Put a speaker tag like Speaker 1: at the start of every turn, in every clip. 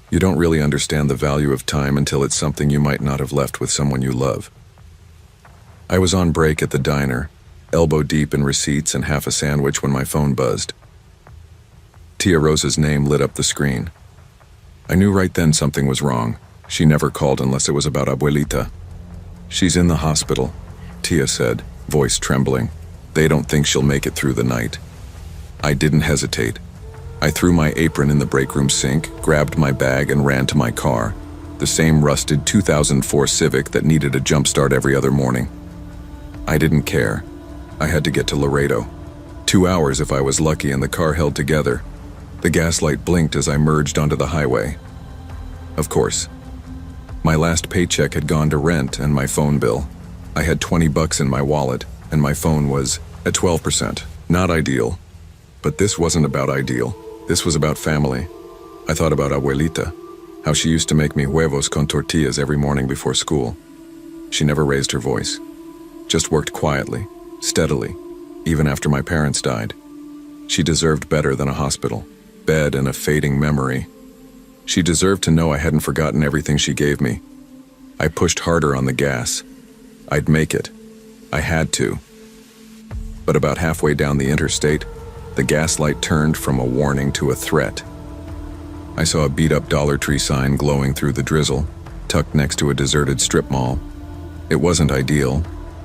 Speaker 1: You don't really understand the value of time until it's something you might not have left with someone you love. I was on break at the diner, elbow deep in receipts and half a sandwich when my phone buzzed. Tia Rosa's name lit up the screen. I knew right then something was wrong. She never called unless it was about Abuelita. "She's in the hospital," Tia said, voice trembling. "They don't think she'll make it through the night." I didn't hesitate. I threw my apron in the break room sink, grabbed my bag and ran to my car, the same rusted 2004 Civic that needed a jump start every other morning. I didn't care. I had to get to Laredo. 2 hours if I was lucky, and the car held together. The gas light blinked as I merged onto the highway. Of course. My last paycheck had gone to rent and my phone bill. I had $20 in my wallet, and my phone was at 12%. Not ideal. But this wasn't about ideal. This was about family. I thought about Abuelita, how she used to make me huevos con tortillas every morning before school. She never raised her voice. Just worked quietly, steadily, even after my parents died. She deserved better than a hospital, bed and a fading memory. She deserved to know I hadn't forgotten everything she gave me. I pushed harder on the gas. I'd make it. I had to. But about halfway down the interstate, the gas light turned from a warning to a threat. I saw a beat-up Dollar Tree sign glowing through the drizzle, tucked next to a deserted strip mall. It wasn't ideal.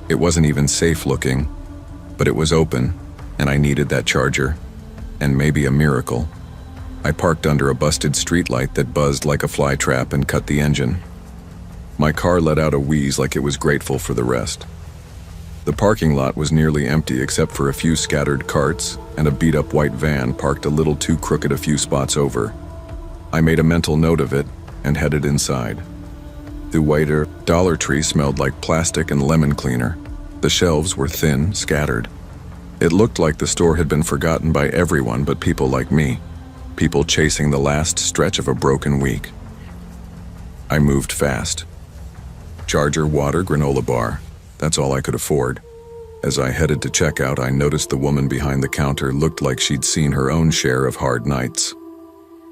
Speaker 1: It wasn't even safe-looking. But it was open, and I needed that charger. And maybe a miracle. I parked under a busted streetlight that buzzed like a flytrap and cut the engine. My car let out a wheeze like it was grateful for the rest. The parking lot was nearly empty except for a few scattered carts and a beat-up white van parked a little too crooked a few spots over. I made a mental note of it and headed inside. The whiter Dollar Tree smelled like plastic and lemon cleaner. The shelves were thin, scattered. It looked like the store had been forgotten by everyone but people like me, people chasing the last stretch of a broken week. I moved fast. Charger, water, granola bar. That's all I could afford. As I headed to checkout, I noticed the woman behind the counter looked like she'd seen her own share of hard nights.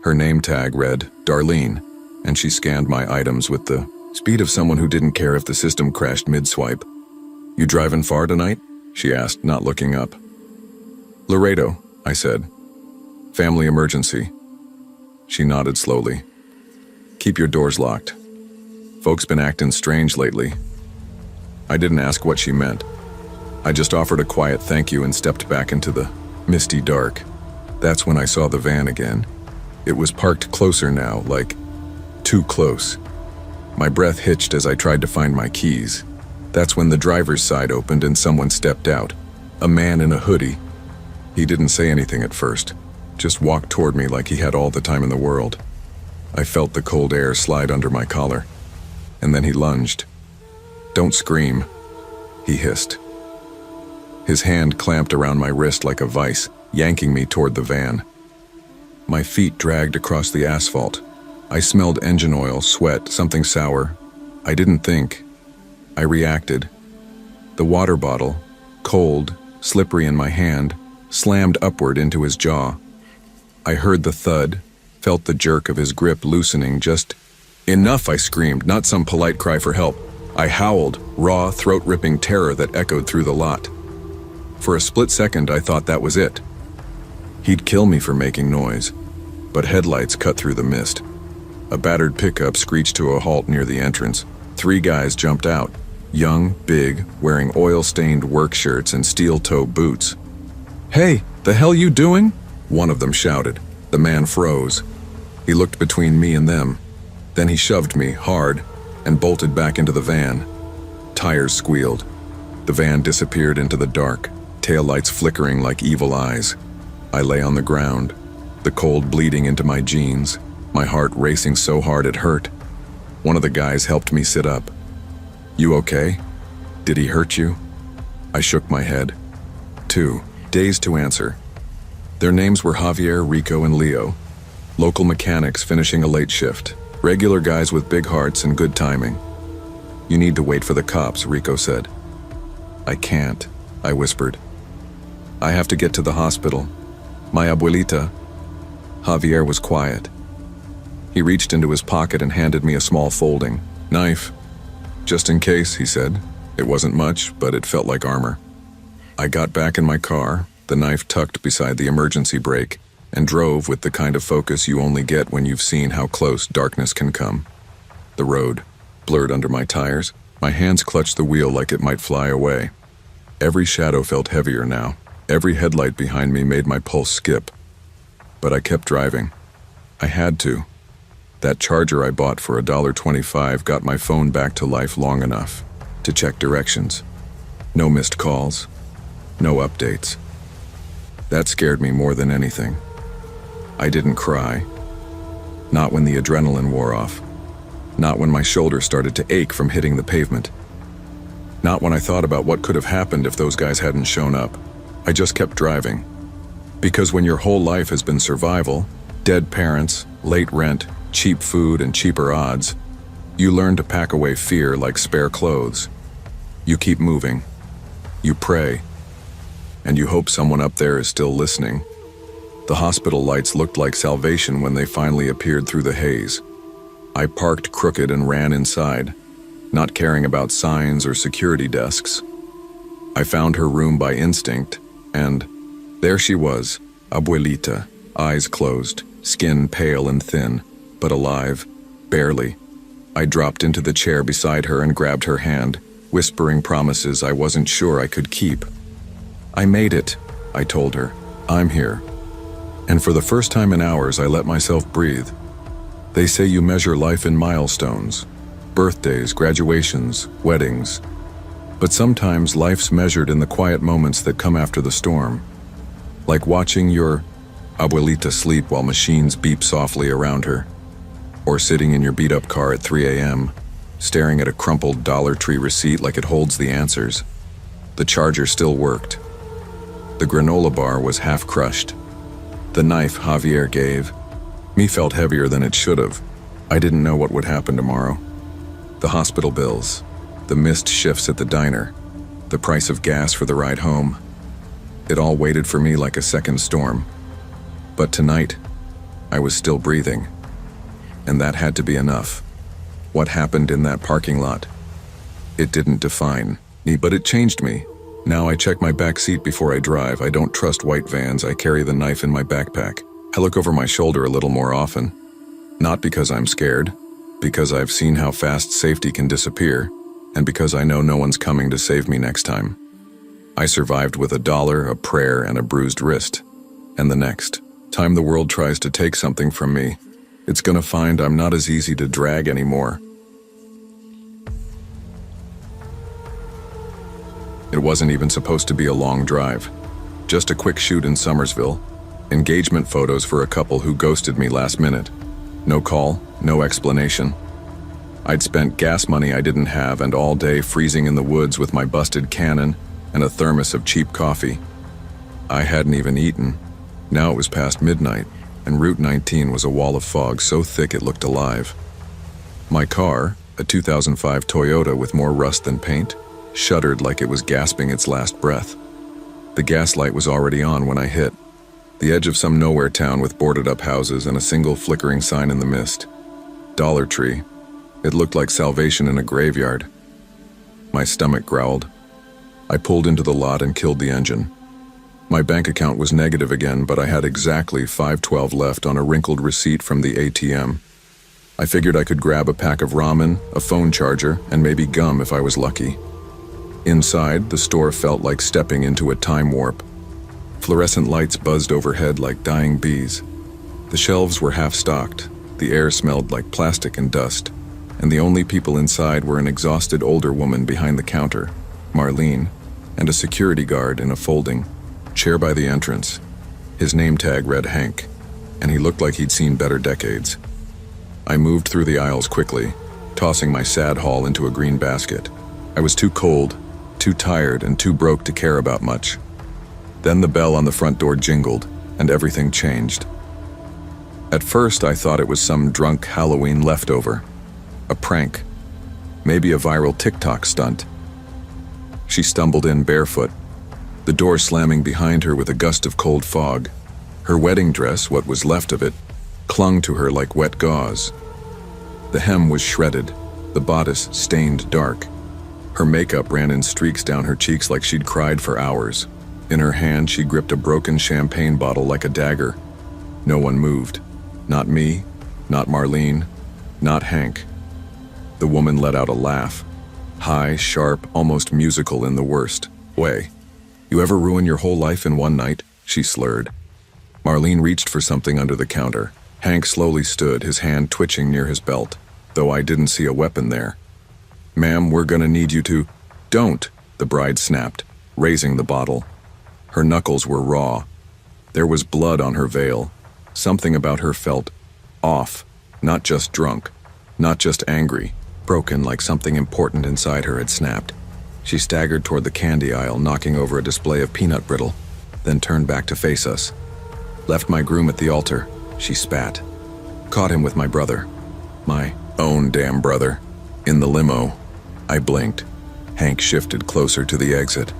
Speaker 1: Her name tag read, Darlene, and she scanned my items with the speed of someone who didn't care if the system crashed mid-swipe. "You driving far tonight?" she asked, not looking up. "Laredo," I said. "Family emergency." She nodded slowly. "Keep your doors locked. Folks been acting strange lately." I didn't ask what she meant. I just offered a quiet thank you and stepped back into the misty dark. That's when I saw the van again. It was parked closer now, like too close. My breath hitched as I tried to find my keys. That's when the driver's side opened and someone stepped out. A man in a hoodie. He didn't say anything at first, just walked toward me like he had all the time in the world. I felt the cold air slide under my collar. And then he lunged. "Don't scream," he hissed. His hand clamped around my wrist like a vice, yanking me toward the van. My feet dragged across the asphalt. I smelled engine oil, sweat, something sour. I didn't think. I reacted. The water bottle, cold, slippery in my hand, slammed upward into his jaw. I heard the thud, felt the jerk of his grip loosening. Just enough, I screamed, not some polite cry for help. I howled, raw, throat-ripping terror that echoed through the lot. For a split second, I thought that was it. He'd kill me for making noise, but headlights cut through the mist. A battered pickup screeched to a halt near the entrance. 3 guys jumped out, young, big, wearing oil-stained work shirts and steel-toe boots. "Hey, the hell you doing?" one of them shouted. The man froze. He looked between me and them. Then he shoved me, hard, and bolted back into the van. Tires squealed. The van disappeared into the dark, taillights flickering like evil eyes. I lay on the ground, the cold bleeding into my jeans, my heart racing so hard it hurt. One of the guys helped me sit up. "You okay? Did he hurt you?" I shook my head. 2, dazed to answer. Their names were Javier, Rico, and Leo. Local mechanics finishing a late shift. Regular guys with big hearts and good timing. "You need to wait for the cops," Rico said. "I can't," I whispered. "I have to get to the hospital. My abuelita." Javier was quiet. He reached into his pocket and handed me a small folding knife. "Just in case," he said. It wasn't much, but it felt like armor. I got back in my car, the knife tucked beside the emergency brake, and drove with the kind of focus you only get when you've seen how close darkness can come. The road, blurred under my tires, my hands clutched the wheel like it might fly away. Every shadow felt heavier now. Every headlight behind me made my pulse skip. But I kept driving. I had to. That charger I bought for $1.25 got my phone back to life long enough to check directions. No missed calls. No updates. That scared me more than anything. I didn't cry. Not when the adrenaline wore off. Not when my shoulder started to ache from hitting the pavement. Not when I thought about what could have happened if those guys hadn't shown up. I just kept driving. Because when your whole life has been survival, dead parents, late rent, cheap food, and cheaper odds, you learn to pack away fear like spare clothes. You keep moving. You pray. And you hope someone up there is still listening. The hospital lights looked like salvation when they finally appeared through the haze. I parked crooked and ran inside, not caring about signs or security desks. I found her room by instinct, and there she was, Abuelita, eyes closed, skin pale and thin, but alive, barely. I dropped into the chair beside her and grabbed her hand, whispering promises I wasn't sure I could keep. "I made it," I told her. "I'm here." And for the first time in hours, I let myself breathe. They say you measure life in milestones, birthdays, graduations, weddings. But sometimes life's measured in the quiet moments that come after the storm. Like watching your abuelita sleep while machines beep softly around her. Or sitting in your beat-up car at 3 a.m., staring at a crumpled Dollar Tree receipt like it holds the answers. The charger still worked. The granola bar was half crushed. The knife Javier gave me felt heavier than it should have. I didn't know what would happen tomorrow. The hospital bills, the missed shifts at the diner, the price of gas for the ride home. It all waited for me like a second storm. But tonight, I was still breathing. And that had to be enough. What happened in that parking lot? It didn't define me, but it changed me. Now I check my back seat before I drive. I don't trust white vans. I carry the knife in my backpack. I look over my shoulder a little more often. Not because I'm scared, because I've seen how fast safety can disappear, and because I know no one's coming to save me next time. I survived with $1, a prayer, and a bruised wrist. And the next time the world tries to take something from me, it's gonna find I'm not as easy to drag anymore. It wasn't even supposed to be a long drive. Just a quick shoot in Somersville. Engagement photos for a couple who ghosted me last minute. No call, no explanation. I'd spent gas money I didn't have and all day freezing in the woods with my busted Canon and a thermos of cheap coffee. I hadn't even eaten. Now it was past midnight, and Route 19 was a wall of fog so thick it looked alive. My car, a 2005 Toyota with more rust than paint, shuddered like it was gasping its last breath. The gas light was already on when I hit. The edge of some nowhere town with boarded-up houses and a single flickering sign in the mist. Dollar Tree. It looked like salvation in a graveyard. My stomach growled. I pulled into the lot and killed the engine. My bank account was negative again, but I had exactly $5.12 left on a wrinkled receipt from the ATM. I figured I could grab a pack of ramen, a phone charger, and maybe gum if I was lucky. Inside, the store felt like stepping into a time warp. Fluorescent lights buzzed overhead like dying bees. The shelves were half-stocked. The air smelled like plastic and dust. And the only people inside were an exhausted older woman behind the counter, Marlene, and a security guard in a folding chair by the entrance. His name tag read Hank, and he looked like he'd seen better decades. I moved through the aisles quickly, tossing my sad haul into a green basket. I was too cold, too tired, and too broke to care about much. Then the bell on the front door jingled, and everything changed. At first, I thought it was some drunk Halloween leftover. A prank. Maybe a viral TikTok stunt. She stumbled in barefoot, the door slamming behind her with a gust of cold fog. Her wedding dress, what was left of it, clung to her like wet gauze. The hem was shredded, the bodice stained dark. Her makeup ran in streaks down her cheeks like she'd cried for hours. In her hand, she gripped a broken champagne bottle like a dagger. No one moved. Not me, not Marlene, not Hank. The woman let out a laugh. High, sharp, almost musical in the worst way. "You ever ruin your whole life in one night?" she slurred. Marlene reached for something under the counter. Hank slowly stood, his hand twitching near his belt, though I didn't see a weapon there. "Ma'am, we're gonna need you to—" "Don't," the bride snapped, raising the bottle. Her knuckles were raw. There was blood on her veil. Something about her felt off, not just drunk, not just angry, broken like something important inside her had snapped. She staggered toward the candy aisle, knocking over a display of peanut brittle, then turned back to face us. "Left my groom at the altar," she spat. "Caught him with my brother. My own damn brother. In the limo." I blinked. Hank shifted closer to the exit.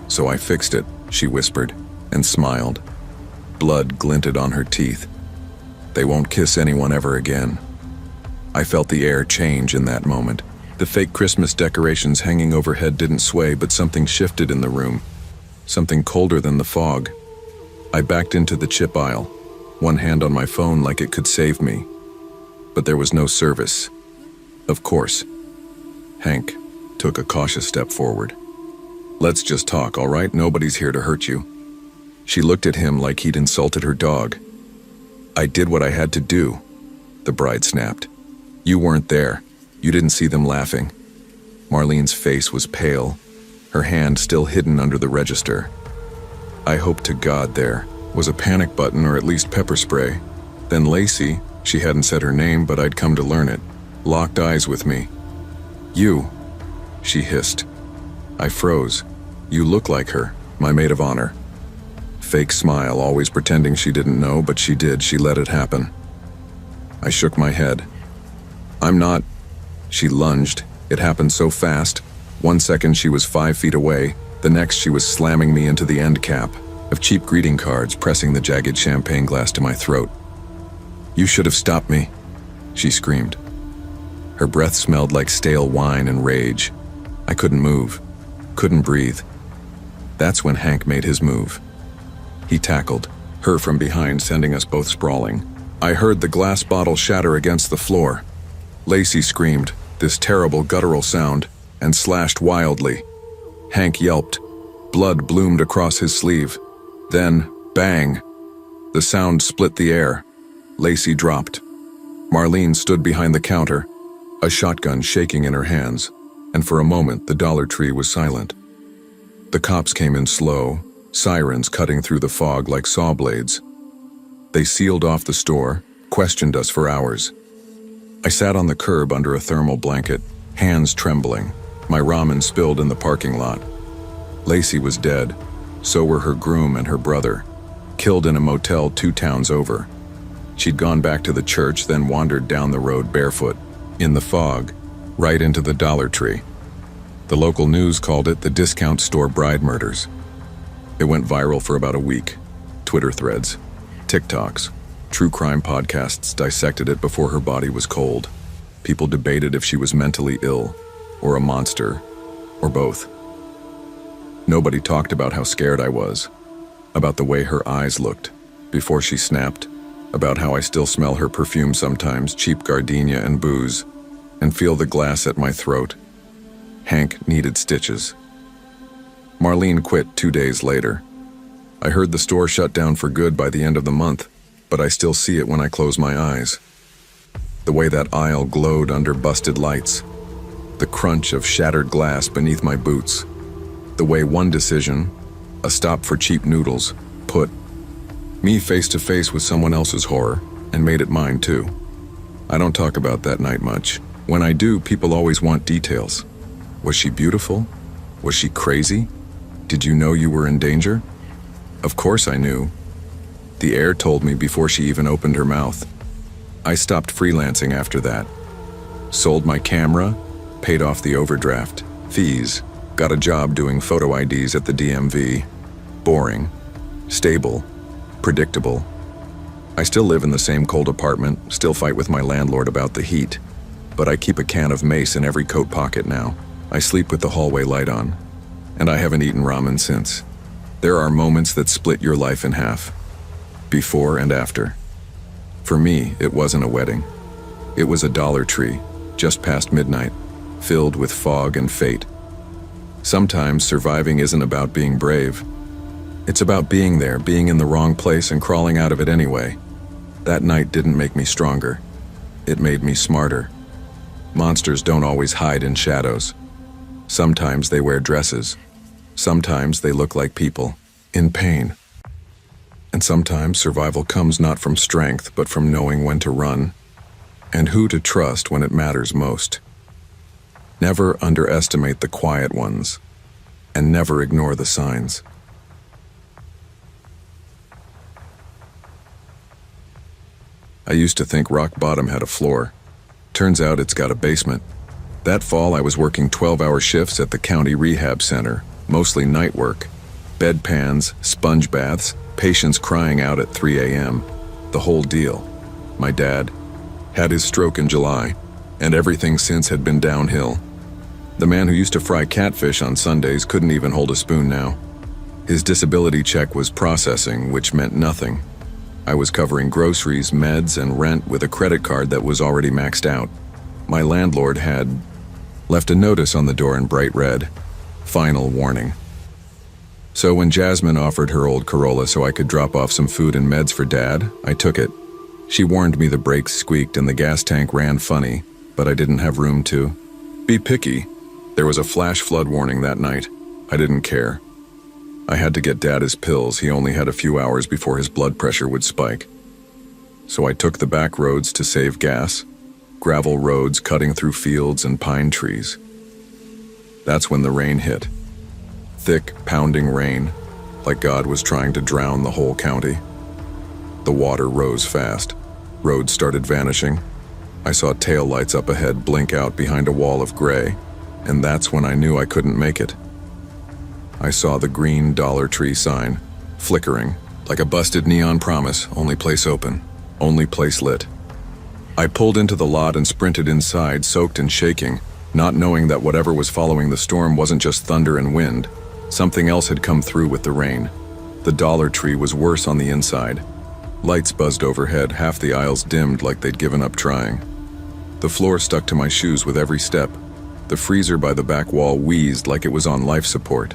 Speaker 1: "So I fixed it," she whispered, and smiled. Blood glinted on her teeth. "They won't kiss anyone ever again." I felt the air change in that moment. The fake Christmas decorations hanging overhead didn't sway, but something shifted in the room. Something colder than the fog. I backed into the chip aisle, one hand on my phone like it could save me. But there was no service. Of course. Hank took a cautious step forward. "Let's just talk, all right? Nobody's here to hurt you." She looked at him like he'd insulted her dog. "I did what I had to do," the bride snapped. "You weren't there. You didn't see them laughing." Marlene's face was pale, her hand still hidden under the register. I hoped to God there was a panic button or at least pepper spray. Then Lacey, she hadn't said her name, but I'd come to learn it, locked eyes with me. "You," she hissed. I froze. "You look like her, my maid of honor." Fake smile, always pretending she didn't know, but she did. She let it happen. I shook my head. "I'm not." She lunged. It happened so fast. 1 second she was 5 feet away. The next she was slamming me into the end cap of cheap greeting cards, pressing the jagged champagne glass to my throat. "You should have stopped me," she screamed. Her breath smelled like stale wine and rage. I couldn't move, couldn't breathe. That's when Hank made his move. He tackled her from behind, sending us both sprawling. I heard the glass bottle shatter against the floor. Lacey screamed, this terrible guttural sound, and slashed wildly. Hank yelped. Blood bloomed across his sleeve. Then, bang! The sound split the air. Lacey dropped. Marlene stood behind the counter, a shotgun shaking in her hands, and for a moment the Dollar Tree was silent. The cops came in slow, sirens cutting through the fog like saw blades. They sealed off the store, questioned us for hours. I sat on the curb under a thermal blanket, hands trembling. My ramen spilled in the parking lot. Lacey was dead. So were her groom and her brother, killed in a motel 2 towns over. She'd gone back to the church, then wandered down the road barefoot, in the fog, right into the Dollar Tree. The local news called it the discount store bride murders. It went viral for about a week. Twitter threads, TikToks, true crime podcasts dissected it before her body was cold. People debated if she was mentally ill, or a monster, or both. Nobody talked about how scared I was, about the way her eyes looked before she snapped, about how I still smell her perfume sometimes, cheap gardenia and booze, and feel the glass at my throat. Hank needed stitches. Marlene quit 2 days later. I heard the store shut down for good by the end of the month, but I still see it when I close my eyes. The way that aisle glowed under busted lights, the crunch of shattered glass beneath my boots, the way one decision, a stop for cheap noodles, put me face to face with someone else's horror and made it mine too. I don't talk about that night much. When I do, people always want details. Was she beautiful? Was she crazy? Did you know you were in danger? Of course I knew. The air told me before she even opened her mouth. I stopped freelancing after that. Sold my camera, paid off the overdraft, fees, got a job doing photo IDs at the DMV. Boring, stable, predictable. I still live in the same cold apartment, still fight with my landlord about the heat, but I keep a can of mace in every coat pocket now. I sleep with the hallway light on, and I haven't eaten ramen since. There are moments that split your life in half, before and after. For me, it wasn't a wedding. It was a Dollar Tree, just past midnight, filled with fog and fate. Sometimes surviving isn't about being brave. It's about being there, being in the wrong place and crawling out of it anyway. That night didn't make me stronger. It made me smarter. Monsters don't always hide in shadows. Sometimes they wear dresses. Sometimes they look like people, in pain. And sometimes survival comes not from strength, but from knowing when to run, and who to trust when it matters most. Never underestimate the quiet ones, and never ignore the signs. I used to think rock bottom had a floor. Turns out it's got a basement. That fall I was working 12-hour shifts at the county rehab center, mostly night work. Bedpans, sponge baths, patients crying out at 3 a.m. The whole deal. My dad had his stroke in July, and everything since had been downhill. The man who used to fry catfish on Sundays couldn't even hold a spoon now. His disability check was processing, which meant nothing. I was covering groceries, meds, and rent with a credit card that was already maxed out. My landlord had left a notice on the door in bright red. Final warning. So when Jasmine offered her old Corolla so I could drop off some food and meds for Dad, I took it. She warned me the brakes squeaked and the gas tank ran funny, but I didn't have room to be picky. There was a flash flood warning that night. I didn't care. I had to get Dad his pills. He only had a few hours before his blood pressure would spike. So I took the back roads to save gas, gravel roads cutting through fields and pine trees. That's when the rain hit. Thick, pounding rain, like God was trying to drown the whole county. The water rose fast. Roads started vanishing. I saw taillights up ahead blink out behind a wall of gray, and that's when I knew I couldn't make it. I saw the green Dollar Tree sign, flickering, like a busted neon promise, only place open, only place lit. I pulled into the lot and sprinted inside, soaked and shaking, not knowing that whatever was following the storm wasn't just thunder and wind. Something else had come through with the rain. The Dollar Tree was worse on the inside. Lights buzzed overhead, half the aisles dimmed like they'd given up trying. The floor stuck to my shoes with every step. The freezer by the back wall wheezed like it was on life support.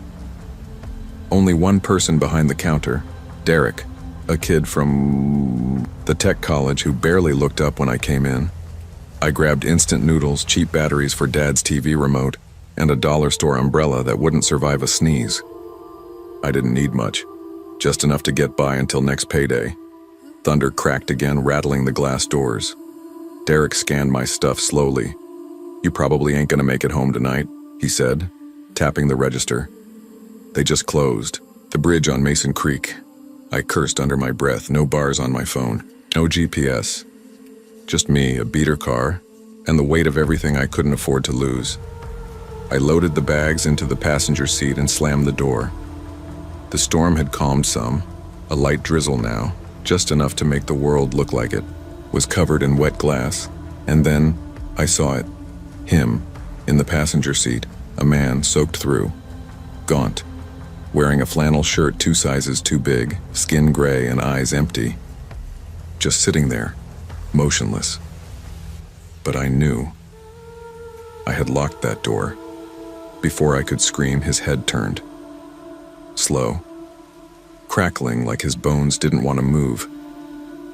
Speaker 1: Only one person behind the counter, Derek, a kid from the tech college who barely looked up when I came in. I grabbed instant noodles, cheap batteries for Dad's TV remote, and a dollar store umbrella that wouldn't survive a sneeze. I didn't need much, just enough to get by until next payday. Thunder cracked again, rattling the glass doors. Derek scanned my stuff slowly. "You probably ain't gonna make it home tonight," he said, tapping the register. They just closed. The bridge on Mason Creek. I cursed under my breath. No bars on my phone. No GPS. Just me, a beater car, and the weight of everything I couldn't afford to lose. I loaded the bags into the passenger seat and slammed the door. The storm had calmed some. A light drizzle now, just enough to make the world look like it, was covered in wet glass. And then I saw it. Him, in the passenger seat, a man soaked through. Gaunt. Wearing a flannel shirt 2 sizes too big, skin gray and eyes empty. Just sitting there, motionless. But I knew. I had locked that door. Before I could scream, his head turned. Slow. Crackling like his bones didn't want to move.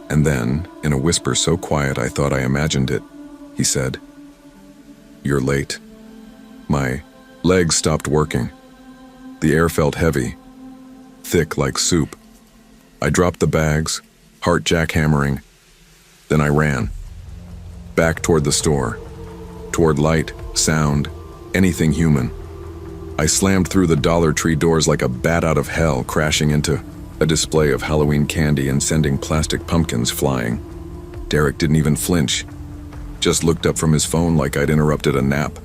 Speaker 1: And then, in a whisper so quiet I thought I imagined it, he said, "You're late." My legs stopped working. The air felt heavy, thick like soup. I dropped the bags, heart jackhammering. Then I ran. Back toward the store. Toward light, sound, anything human. I slammed through the Dollar Tree doors like a bat out of hell, crashing into a display of Halloween candy and sending plastic pumpkins flying. Derek didn't even flinch. Just looked up from his phone like I'd interrupted a nap.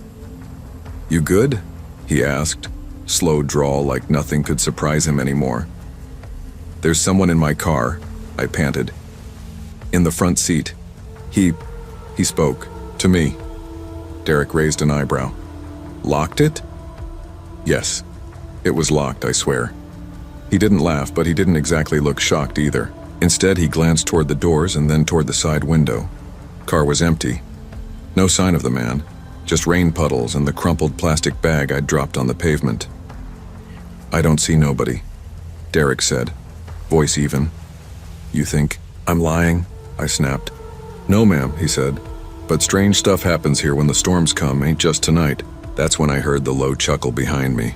Speaker 1: "You good?" he asked. Slow drawl like nothing could surprise him anymore. "There's someone in my car," I panted. In the front seat. He spoke. To me. Derek raised an eyebrow. Locked it? Yes. It was locked, I swear. He didn't laugh, but he didn't exactly look shocked either. Instead, he glanced toward the doors and then toward the side window. Car was empty. No sign of the man, just rain puddles and the crumpled plastic bag I'd dropped on the pavement. I don't see nobody, Derek said, voice even. You think I'm lying? I snapped. No, ma'am, he said. But strange stuff happens here when the storms come, ain't just tonight. That's when I heard the low chuckle behind me.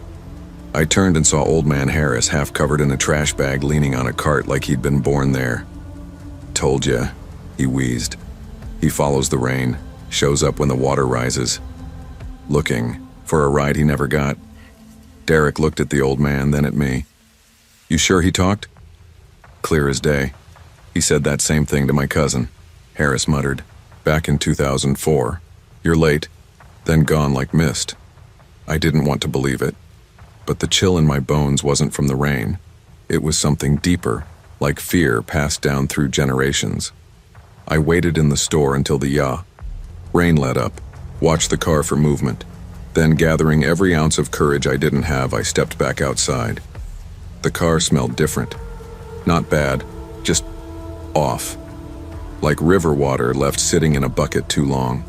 Speaker 1: I turned and saw old man Harris half covered in a trash bag leaning on a cart like he'd been born there. Told ya, he wheezed. He follows the rain, shows up when the water rises. Looking for a ride he never got. Derek looked at the old man, then at me. You sure he talked? Clear as day. He said that same thing to my cousin, Harris muttered. Back in 2004. You're late, then gone like mist. I didn't want to believe it. But the chill in my bones wasn't from the rain. It was something deeper, like fear passed down through generations. I waited in the store until the rain let up, watched the car for movement. Then, gathering every ounce of courage I didn't have, I stepped back outside. The car smelled different. Not bad, just off. Like river water left sitting in a bucket too long.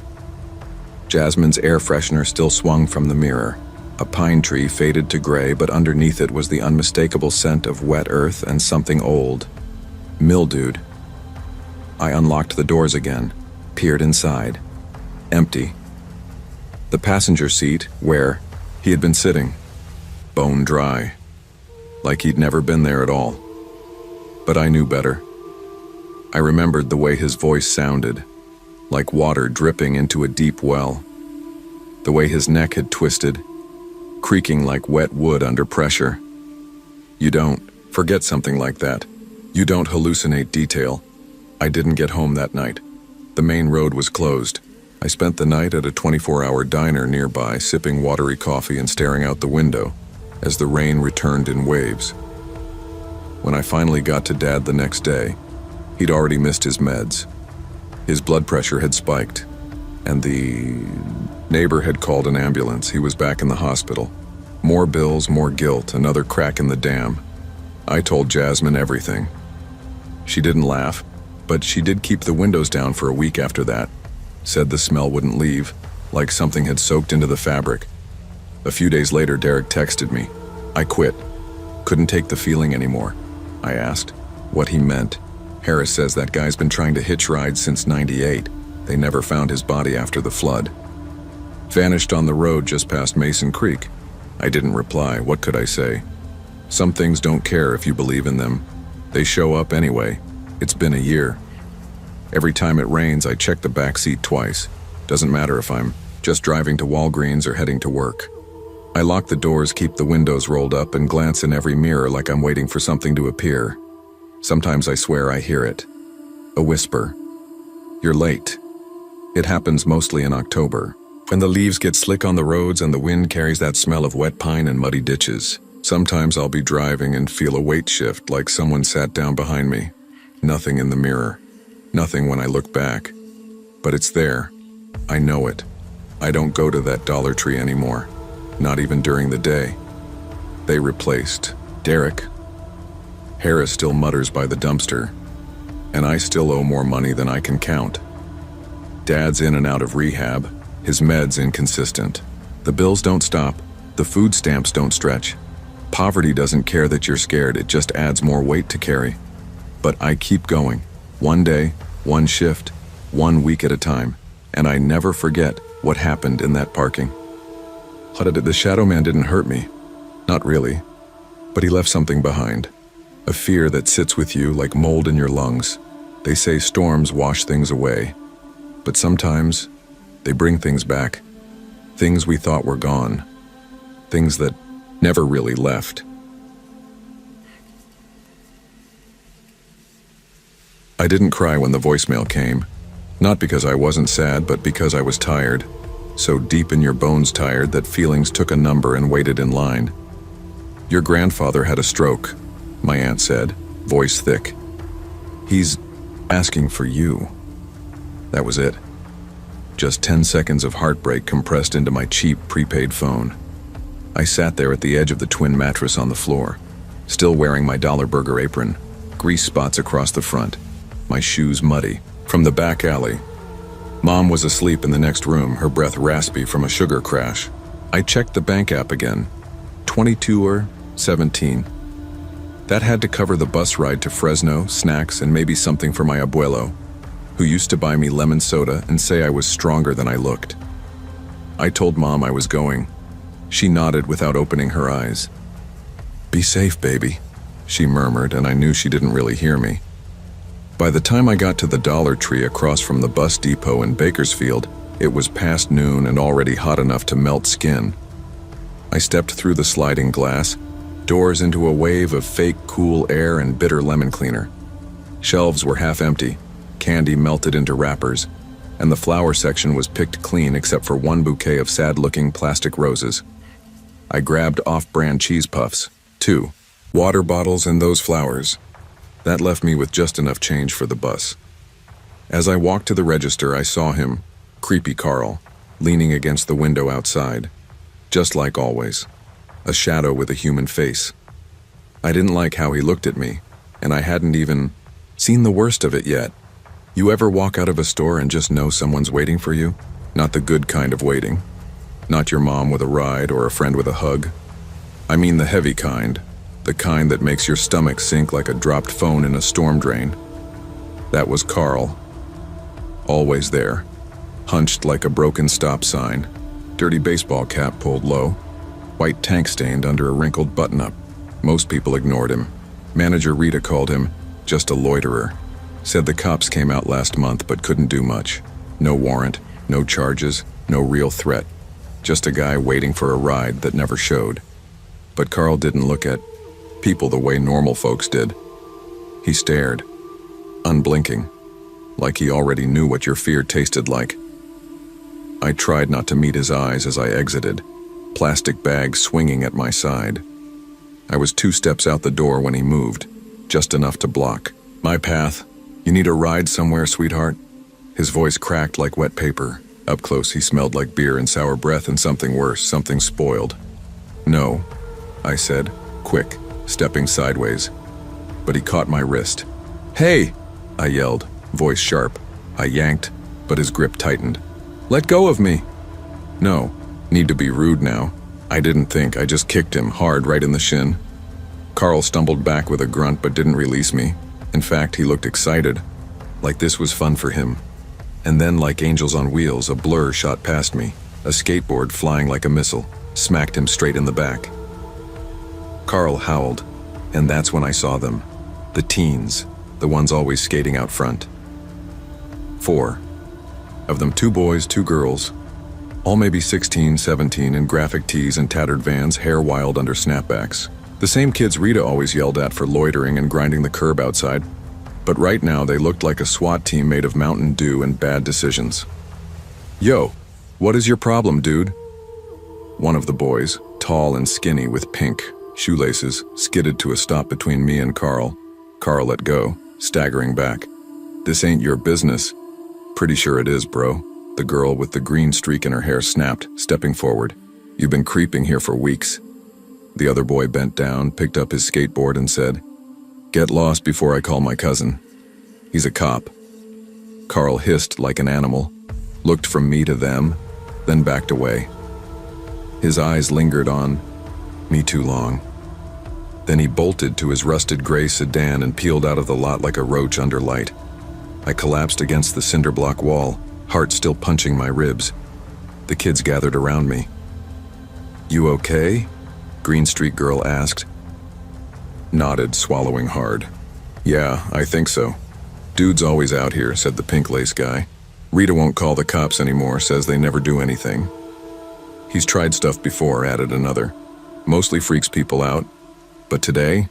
Speaker 1: Jasmine's air freshener still swung from the mirror. A pine tree faded to gray, but underneath it was the unmistakable scent of wet earth and something old. Mildewed. I unlocked the doors again, peered inside. Empty. The passenger seat, where he had been sitting. Bone dry. Like he'd never been there at all. But I knew better. I remembered the way his voice sounded, like water dripping into a deep well. The way his neck had twisted, creaking like wet wood under pressure. You don't forget something like that. You don't hallucinate detail. I didn't get home that night. The main road was closed. I spent the night at a 24-hour diner nearby, sipping watery coffee and staring out the window as the rain returned in waves. When I finally got to Dad the next day, he'd already missed his meds. His blood pressure had spiked, and the neighbor had called an ambulance. He was back in the hospital. More bills, more guilt, another crack in the dam. I told Jasmine everything. She didn't laugh, but she did keep the windows down for a week after that. Said the smell wouldn't leave, like something had soaked into the fabric. A few days later, Derek texted me. I quit. Couldn't take the feeling anymore. I asked what he meant. Harris says that guy's been trying to hitch ride since '98. They never found his body after the flood. Vanished on the road just past Mason Creek. I didn't reply. What could I say? Some things don't care if you believe in them. They show up anyway. It's been a year. Every time it rains, I check the back seat twice. Doesn't matter if I'm just driving to Walgreens or heading to work. I lock the doors, keep the windows rolled up, and glance in every mirror like I'm waiting for something to appear. Sometimes I swear I hear it. A whisper. You're late. It happens mostly in October, when the leaves get slick on the roads and the wind carries that smell of wet pine and muddy ditches. Sometimes I'll be driving and feel a weight shift, like someone sat down behind me. Nothing in the mirror. Nothing when I look back. But it's there. I know it. I don't go to that Dollar Tree anymore. Not even during the day. They replaced Derek. Harris still mutters by the dumpster. And I still owe more money than I can count. Dad's in and out of rehab. His meds inconsistent. The bills don't stop. The food stamps don't stretch. Poverty doesn't care that you're scared. It just adds more weight to carry. But I keep going. One day, one shift, 1 week at a time. And I never forget what happened in that parking. The shadow man didn't hurt me. Not really. But he left something behind. A fear that sits with you like mold in your lungs. They say storms wash things away. But sometimes, they bring things back. Things we thought were gone. Things that never really left. I didn't cry when the voicemail came. Not because I wasn't sad, but because I was tired. So deep in your bones tired that feelings took a number and waited in line. Your grandfather had a stroke, my aunt said, voice thick. He's Asking for you. That was it. Just 10 seconds of heartbreak compressed into my cheap prepaid phone. I sat there at the edge of the twin mattress on the floor, still wearing my dollar burger apron, grease spots across the front, my shoes muddy. From the back alley, Mom was asleep in the next room, her breath raspy from a sugar crash. I checked the bank app again. 22 or 17. That had to cover the bus ride to Fresno, snacks, and maybe something for my abuelo, who used to buy me lemon soda and say I was stronger than I looked. I told Mom I was going. She nodded without opening her eyes. "Be safe, baby," she murmured, and I knew she didn't really hear me. By the time I got to the Dollar Tree across from the bus depot in Bakersfield, it was past noon and already hot enough to melt skin. I stepped through the sliding glass, doors into a wave of fake cool air and bitter lemon cleaner. Shelves were half empty, candy melted into wrappers, and the flower section was picked clean except for one bouquet of sad-looking plastic roses. I grabbed off-brand cheese puffs, 2 water bottles, and those flowers. That left me with just enough change for the bus. As I walked to the register, I saw him, creepy Carl, leaning against the window outside. Just like always. A shadow with a human face. I didn't like how he looked at me, and I hadn't even seen the worst of it yet. You ever walk out of a store and just know someone's waiting for you? Not the good kind of waiting. Not your mom with a ride or a friend with a hug. I mean the heavy kind. The kind that makes your stomach sink like a dropped phone in a storm drain. That was Carl. Always there. Hunched like a broken stop sign. Dirty baseball cap pulled low. White tank stained under a wrinkled button-up. Most people ignored him. Manager Rita called him just a loiterer. Said the cops came out last month but couldn't do much. No warrant, no charges, no real threat. Just a guy waiting for a ride that never showed. But Carl didn't look at people the way normal folks did. He stared, unblinking, like he already knew what your fear tasted like. I tried not to meet his eyes as I exited, plastic bag swinging at my side. I was 2 steps out the door when he moved, just enough to block my path. "You need a ride somewhere, sweetheart?" His voice cracked like wet paper. Up close, he smelled like beer and sour breath and something worse, something spoiled. "No," I said, quick, stepping sideways. But he caught my wrist. "Hey!" I yelled, voice sharp. I yanked, but his grip tightened. "Let go of me!" "No, need to be rude now." I didn't think, I just kicked him hard right in the shin. Carl stumbled back with a grunt but didn't release me. In fact, he looked excited, like this was fun for him. And then, like angels on wheels, a blur shot past me, a skateboard flying like a missile, smacked him straight in the back. Carl howled, and that's when I saw them. The teens, the ones always skating out front. 4 of them, 2 boys, 2 girls, all maybe 16, 17, in graphic tees and tattered Vans, hair wild under snapbacks. The same kids Rita always yelled at for loitering and grinding the curb outside. But right now they looked like a SWAT team made of Mountain Dew and bad decisions. "Yo, what is your problem, dude?" One of the boys, tall and skinny with pink shoelaces, skidded to a stop between me and Carl. Carl let go, staggering back. "This ain't your business." "Pretty sure it is, bro." The girl with the green streak in her hair snapped, stepping forward. "You've been creeping here for weeks." The other boy bent down, picked up his skateboard and said, "Get lost before I call my cousin. He's a cop." Carl hissed like an animal, looked from me to them, then backed away. His eyes lingered on me too long. Then he bolted to his rusted gray sedan and peeled out of the lot like a roach under light. I collapsed against the cinder block wall, heart still punching my ribs. The kids gathered around me. "You okay?" Green Street girl asked. Nodded, swallowing hard. "Yeah, I think so. Dude's always out here," said the pink lace guy. "Rita won't call the cops anymore, says they never do anything." "He's tried stuff before," added another. "Mostly freaks people out. But today,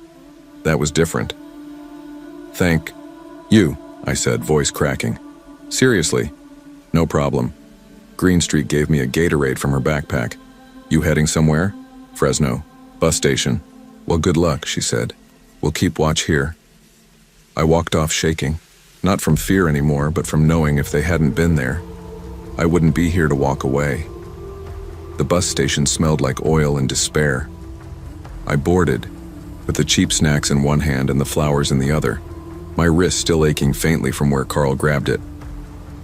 Speaker 1: that was different." "Thank you," I said, voice cracking. "Seriously, no problem." Green Street gave me a Gatorade from her backpack. "You heading somewhere?" "Fresno. Bus station." "Well, good luck," she said. "We'll keep watch here." I walked off shaking. Not from fear anymore, but from knowing if they hadn't been there, I wouldn't be here to walk away. The bus station smelled like oil and despair. I boarded, with the cheap snacks in one hand and the flowers in the other, my wrist still aching faintly from where Carl grabbed it.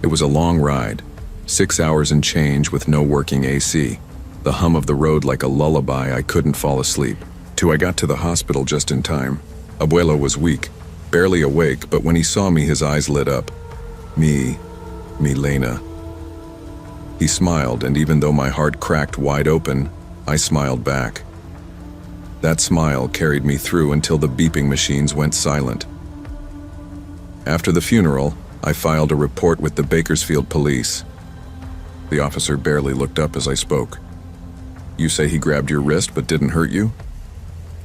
Speaker 1: It was a long ride, 6 hours and change with no working AC. The hum of the road like a lullaby. I couldn't fall asleep. I got to the hospital just in time. Abuelo was weak, barely awake, but when he saw me, his eyes lit up. Milena. He smiled, and even though my heart cracked wide open, I smiled back. That smile carried me through until the beeping machines went silent. After the funeral, I filed a report with the Bakersfield police. The officer barely looked up as I spoke. "You say he grabbed your wrist but didn't hurt you?"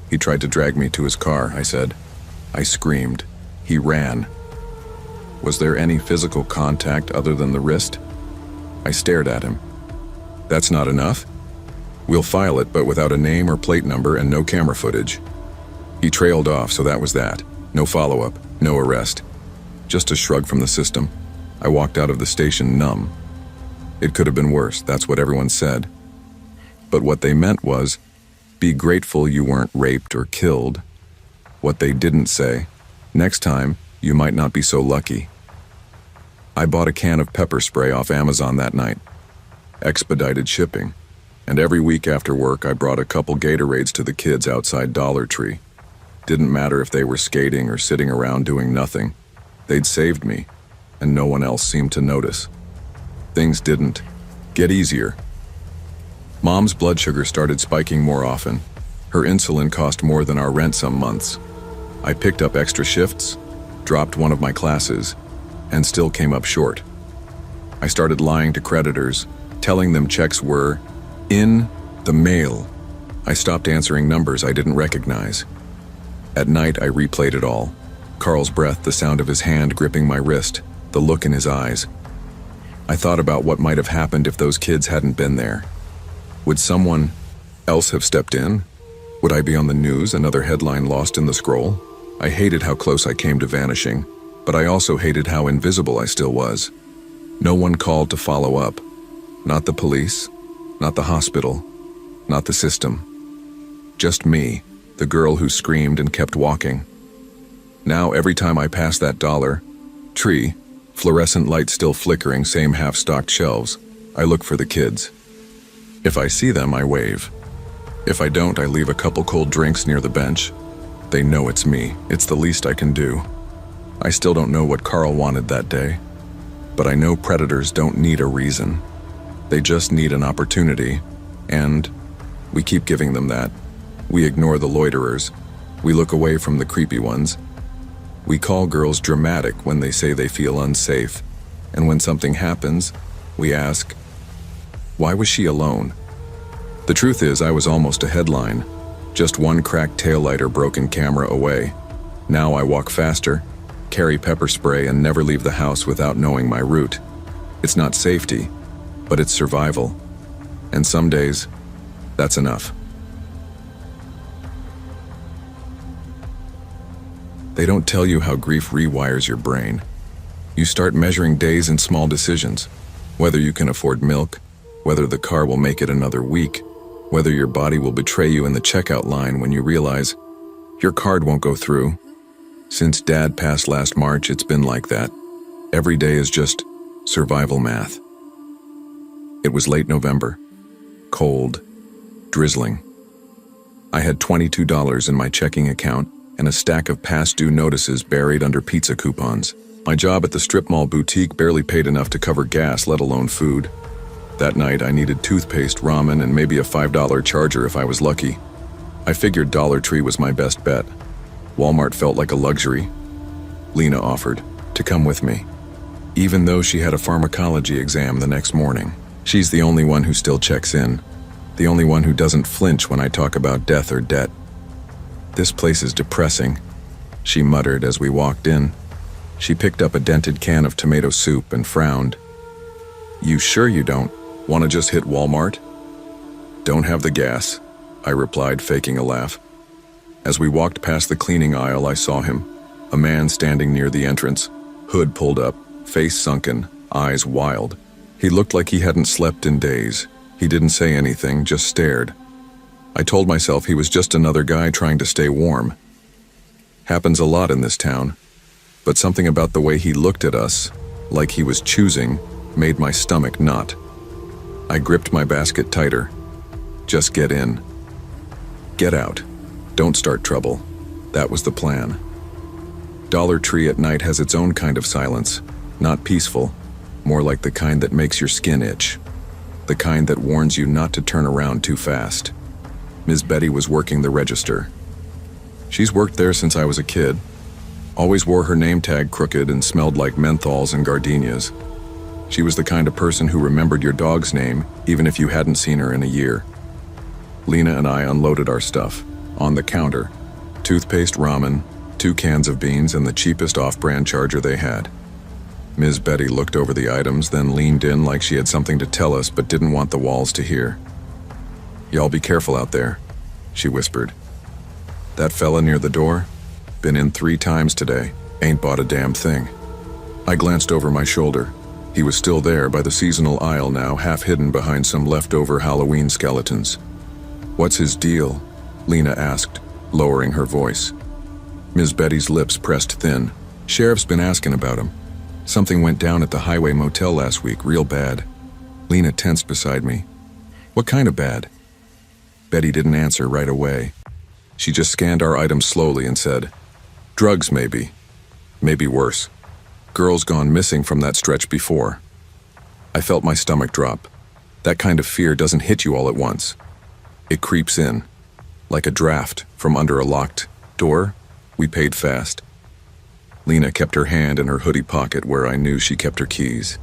Speaker 1: "He tried to drag me to his car," I said. I screamed. He ran. "Was there any physical contact other than the wrist?" I stared at him. "That's not enough? We'll file it, but without a name or plate number and no camera footage." He trailed off, so that was that. No follow-up, no arrest. Just a shrug from the system. I walked out of the station numb. It could have been worse, that's what everyone said. But what they meant was, be grateful you weren't raped or killed. What they didn't say, next time, you might not be so lucky. I bought a can of pepper spray off Amazon that night. Expedited shipping. And every week after work, I brought a couple Gatorades to the kids outside Dollar Tree. Didn't matter if they were skating or sitting around doing nothing. They'd saved me, and no one else seemed to notice. Things didn't get easier. Mom's blood sugar started spiking more often. Her insulin cost more than our rent some months. I picked up extra shifts, dropped one of my classes, and still came up short. I started lying to creditors, telling them checks were in the mail. I stopped answering numbers I didn't recognize. At night, I replayed it all. Carl's breath, the sound of his hand gripping my wrist, the look in his eyes. I thought about what might have happened if those kids hadn't been there. Would someone else have stepped in? Would I be on the news, another headline lost in the scroll? I hated how close I came to vanishing, but I also hated how invisible I still was. No one called to follow up. Not the police, not the hospital, not the system. Just me, the girl who screamed and kept walking. Now every time I pass that Dollar Tree, fluorescent lights still flickering, same half-stocked shelves, I look for the kids. If I see them, I wave. If I don't, I leave a couple cold drinks near the bench. They know it's me. It's the least I can do. I still don't know what Carl wanted that day, but I know predators don't need a reason. They just need an opportunity, and we keep giving them that. We ignore the loiterers. We look away from the creepy ones. We call girls dramatic when they say they feel unsafe, and when something happens, we ask, why was she alone? The truth is, I was almost a headline, just one cracked taillight or broken camera away. Now I walk faster, carry pepper spray, and never leave the house without knowing my route. It's not safety, but it's survival. And some days, that's enough. They don't tell you how grief rewires your brain. You start measuring days in small decisions, whether you can afford milk, whether the car will make it another week, whether your body will betray you in the checkout line when you realize your card won't go through. Since Dad passed last March, it's been like that. Every day is just survival math. It was late November, cold, drizzling. I had $22 in my checking account and a stack of past due notices buried under pizza coupons. My job at the strip mall boutique barely paid enough to cover gas, let alone food. That night, I needed toothpaste, ramen, and maybe a $5 charger if I was lucky. I figured Dollar Tree was my best bet. Walmart felt like a luxury. Lena offered to come with me, even though she had a pharmacology exam the next morning. She's the only one who still checks in, the only one who doesn't flinch when I talk about death or debt. "This place is depressing," she muttered as we walked in. She picked up a dented can of tomato soup and frowned. "You sure you don't want to just hit Walmart?" "Don't have the gas," I replied, faking a laugh. As we walked past the cleaning aisle, I saw him, a man standing near the entrance, hood pulled up, face sunken, eyes wild. He looked like he hadn't slept in days. He didn't say anything, just stared. I told myself he was just another guy trying to stay warm. Happens a lot in this town. But something about the way he looked at us, like he was choosing, made my stomach knot. I gripped my basket tighter. Just get in. Get out. Don't start trouble. That was the plan. Dollar Tree at night has its own kind of silence. Not peaceful, more like the kind that makes your skin itch. The kind that warns you not to turn around too fast. Ms. Betty was working the register. She's worked there since I was a kid. Always wore her name tag crooked and smelled like menthols and gardenias. She was the kind of person who remembered your dog's name, even if you hadn't seen her in a year. Lena and I unloaded our stuff. On the counter. Toothpaste, ramen, 2 cans of beans, and the cheapest off-brand charger they had. Ms. Betty looked over the items, then leaned in like she had something to tell us but didn't want the walls to hear. "Y'all be careful out there," she whispered. "That fella near the door? Been in 3 times today. Ain't bought a damn thing." I glanced over my shoulder. He was still there by the seasonal aisle now, half hidden behind some leftover Halloween skeletons. "What's his deal?" Lena asked, lowering her voice. Ms. Betty's lips pressed thin. "Sheriff's been asking about him. Something went down at the Highway Motel last week, real bad." Lena tensed beside me. "What kind of bad?" Betty didn't answer right away. She just scanned our items slowly and said, "Drugs, maybe. Maybe worse. Girls gone missing from that stretch before." I felt my stomach drop. That kind of fear doesn't hit you all at once. It creeps in, like a draft from under a locked door. We paid fast. Lena kept her hand in her hoodie pocket where I knew she kept her keys.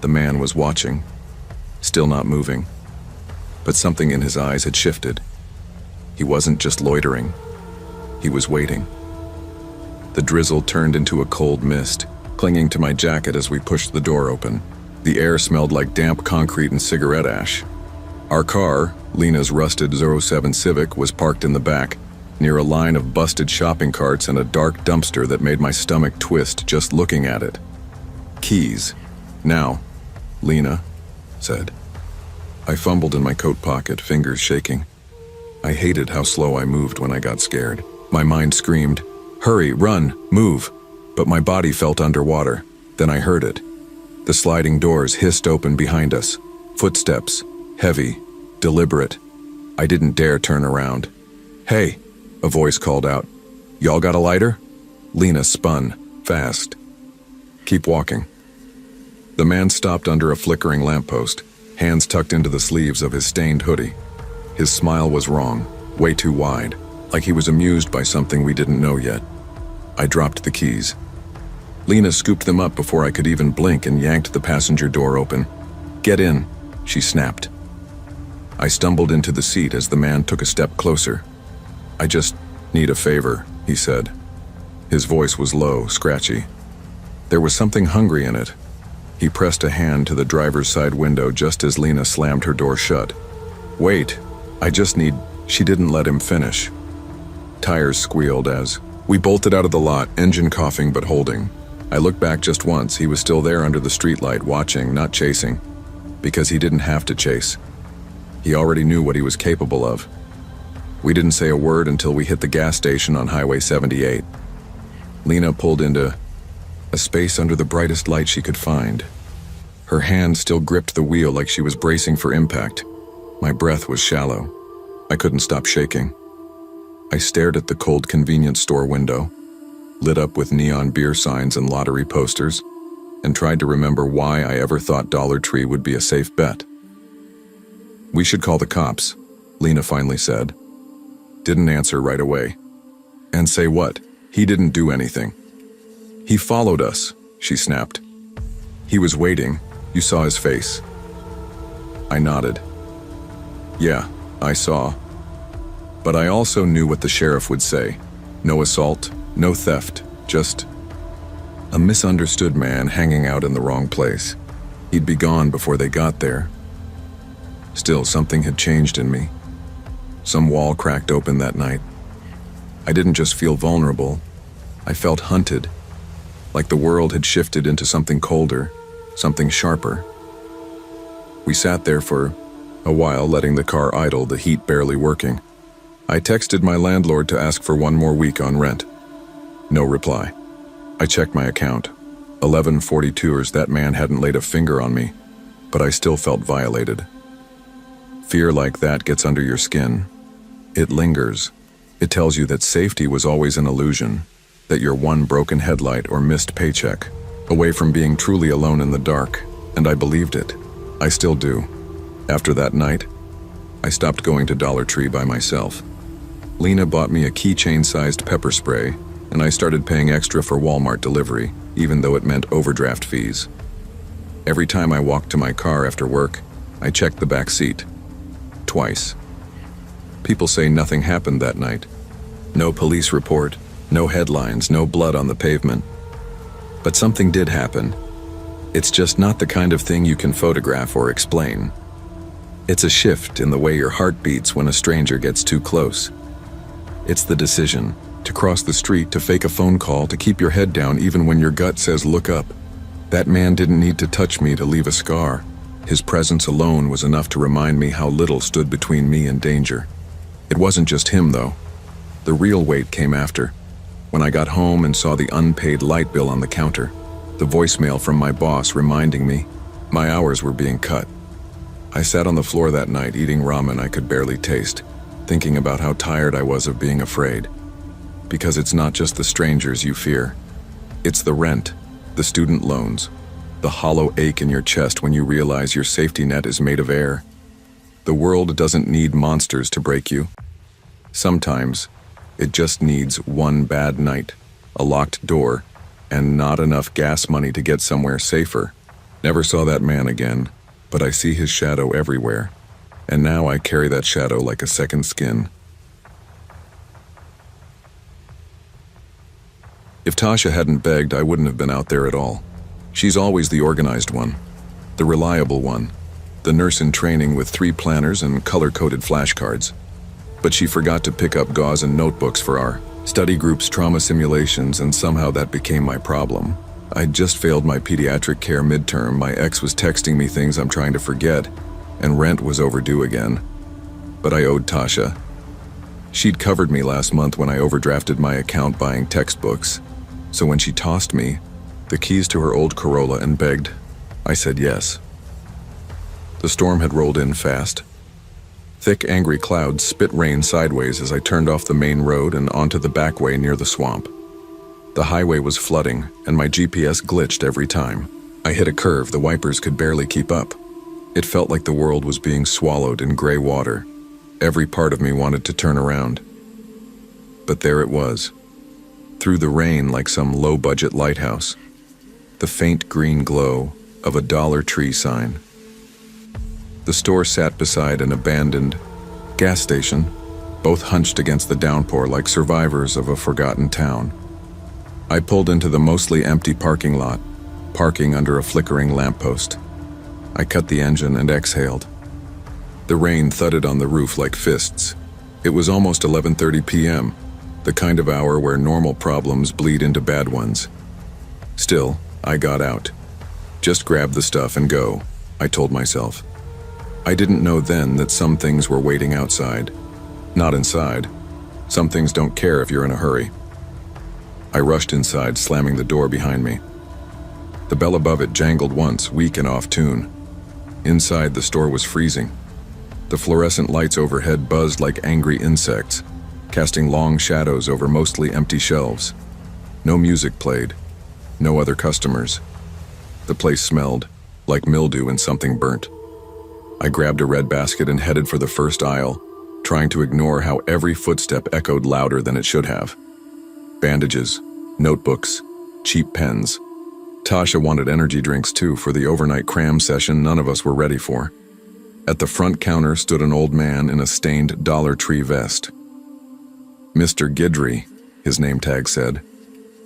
Speaker 1: The man was watching, still not moving, but something in his eyes had shifted. He wasn't just loitering. He was waiting. The drizzle turned into a cold mist, clinging to my jacket as we pushed the door open. The air smelled like damp concrete and cigarette ash. Our car, Lena's rusted 07 Civic, was parked in the back, near a line of busted shopping carts and a dark dumpster that made my stomach twist just looking at it. "Keys. Now," Lena said. I fumbled in my coat pocket, fingers shaking. I hated how slow I moved when I got scared. My mind screamed, "Hurry, run, move," but my body felt underwater. Then I heard it. The sliding doors hissed open behind us. Footsteps, heavy, deliberate. I didn't dare turn around. "Hey," a voice called out. "Y'all got a lighter?" Lena spun, fast. "Keep walking." The man stopped under a flickering lamppost, hands tucked into the sleeves of his stained hoodie. His smile was wrong, way too wide, like he was amused by something we didn't know yet. I dropped the keys. Lena scooped them up before I could even blink and yanked the passenger door open. "Get in," she snapped. I stumbled into the seat as the man took a step closer. "I just need a favor," he said. His voice was low, scratchy. There was something hungry in it. He pressed a hand to the driver's side window just as Lena slammed her door shut. "Wait, I just need..." She didn't let him finish. Tires squealed as we bolted out of the lot, engine coughing but holding. I looked back just once. He was still there under the streetlight, watching, not chasing. Because he didn't have to chase. He already knew what he was capable of. We didn't say a word until we hit the gas station on Highway 78. Lena pulled into a space under the brightest light she could find. Her hand still gripped the wheel like she was bracing for impact. My breath was shallow. I couldn't stop shaking. I stared at the cold convenience store window, lit up with neon beer signs and lottery posters, and tried to remember why I ever thought Dollar Tree would be a safe bet. "We should call the cops," Lena finally said. Didn't answer right away. "And say what? He didn't do anything." "He followed us," she snapped. "He was waiting. You saw his face." I nodded. "Yeah, I saw. But I also knew what the sheriff would say. No assault, no theft, just a misunderstood man hanging out in the wrong place. He'd be gone before they got there." Still, something had changed in me. Some wall cracked open that night. I didn't just feel vulnerable. I felt hunted. like the world had shifted into something colder, something sharper. We sat there for a while, letting the car idle, the heat barely working. I texted my landlord to ask for one more week on rent. No reply. I checked my account. 11/42ers, that man hadn't laid a finger on me, but I still felt violated. Fear like that gets under your skin. It lingers. It tells you that safety was always an illusion, that you're one broken headlight or missed paycheck, away from being truly alone in the dark, and I believed it. I still do. After that night, I stopped going to Dollar Tree by myself. Lena bought me a keychain-sized pepper spray, and I started paying extra for Walmart delivery, even though it meant overdraft fees. Every time I walked to my car after work, I checked the back seat. Twice. People say nothing happened that night. No police report, no headlines, no blood on the pavement. But something did happen. It's just not the kind of thing you can photograph or explain. It's a shift in the way your heart beats when a stranger gets too close. It's the decision to cross the street, to fake a phone call, to keep your head down even when your gut says look up. That man didn't need to touch me to leave a scar. His presence alone was enough to remind me how little stood between me and danger. It wasn't just him, though. The real weight came after. When I got home and saw the unpaid light bill on the counter, the voicemail from my boss reminding me my hours were being cut. I sat on the floor that night eating ramen I could barely taste, thinking about how tired I was of being afraid. Because it's not just the strangers you fear. It's the rent, the student loans, the hollow ache in your chest when you realize your safety net is made of air. The world doesn't need monsters to break you. Sometimes, it just needs one bad night, a locked door, and not enough gas money to get somewhere safer. Never saw that man again, but I see his shadow everywhere. And now I carry that shadow like a second skin. If Tasha hadn't begged, I wouldn't have been out there at all. She's always the organized one, the reliable one, the nurse in training with 3 planners and color-coded flashcards. But she forgot to pick up gauze and notebooks for our study group's trauma simulations, and somehow that became my problem. I'd just failed my pediatric care midterm, my ex was texting me things I'm trying to forget, and rent was overdue again. But I owed Tasha. She'd covered me last month when I overdrafted my account buying textbooks. So when she tossed me the keys to her old Corolla and begged, I said yes. The storm had rolled in fast. Thick, angry clouds spit rain sideways as I turned off the main road and onto the back way near the swamp. The highway was flooding, and my GPS glitched every time. I hit a curve the wipers could barely keep up. It felt like the world was being swallowed in gray water. Every part of me wanted to turn around. But there it was. Through the rain like some low-budget lighthouse. The faint green glow of a Dollar Tree sign. The store sat beside an abandoned gas station, both hunched against the downpour like survivors of a forgotten town. I pulled into the mostly empty parking lot, parking under a flickering lamppost. I cut the engine and exhaled. The rain thudded on the roof like fists. It was almost 11:30 p.m., the kind of hour where normal problems bleed into bad ones. Still, I got out. Just grab the stuff and go, I told myself. I didn't know then that some things were waiting outside. Not inside. Some things don't care if you're in a hurry. I rushed inside, slamming the door behind me. The bell above it jangled once, weak and off tune. Inside, the store was freezing. The fluorescent lights overhead buzzed like angry insects, casting long shadows over mostly empty shelves. No music played. No other customers. The place smelled like mildew and something burnt. I grabbed a red basket and headed for the first aisle, trying to ignore how every footstep echoed louder than it should have. Bandages, notebooks, cheap pens. Tasha wanted energy drinks too for the overnight cram session none of us were ready for. At the front counter stood an old man in a stained Dollar Tree vest. Mr. Guidry, his name tag said.